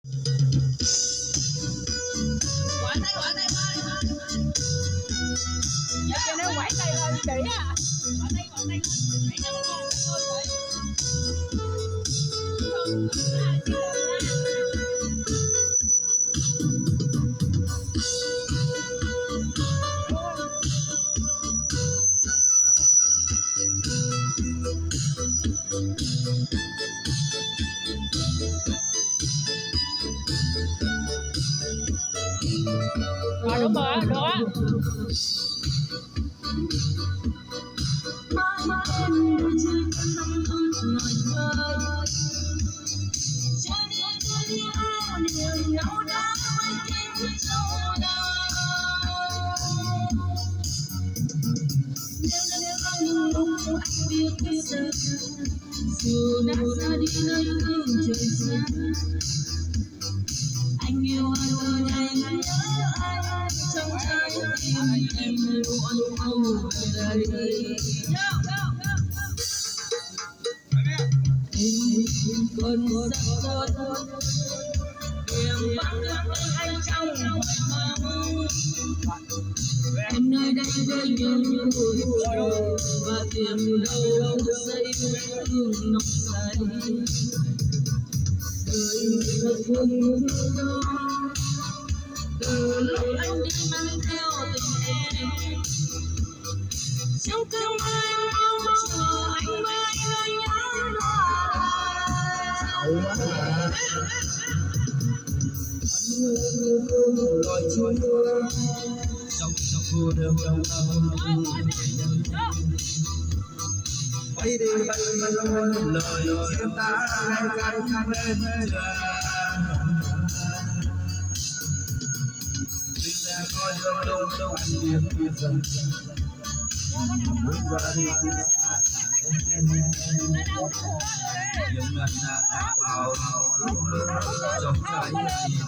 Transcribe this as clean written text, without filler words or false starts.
Quả tay giờ cho nó quẩy tay lên kỹ á. Quả tay rồi đúng rồi đó. Dù đã ra đi nơi phương trời xa, anh yêu ai ơi anh nhớ ai, trong trái tim em luôn âu về đây. Em còn rất tốt, em bắt gặp anh trong hoài mong. Em nơi đây với những vui buồn và tìm đâu giây thương nồng say. Đời thật buồn đó, từ lúc anh đi mang theo tình em. Trong cơn anh mong chờ anh với lời nhắn loài. Loài chim trong khu đường bay đi bay lời chim ta ngày càng lên trời. Đi ra coi đường đông anh biết dần muốn ra đi những lần đã vào trong trái tim em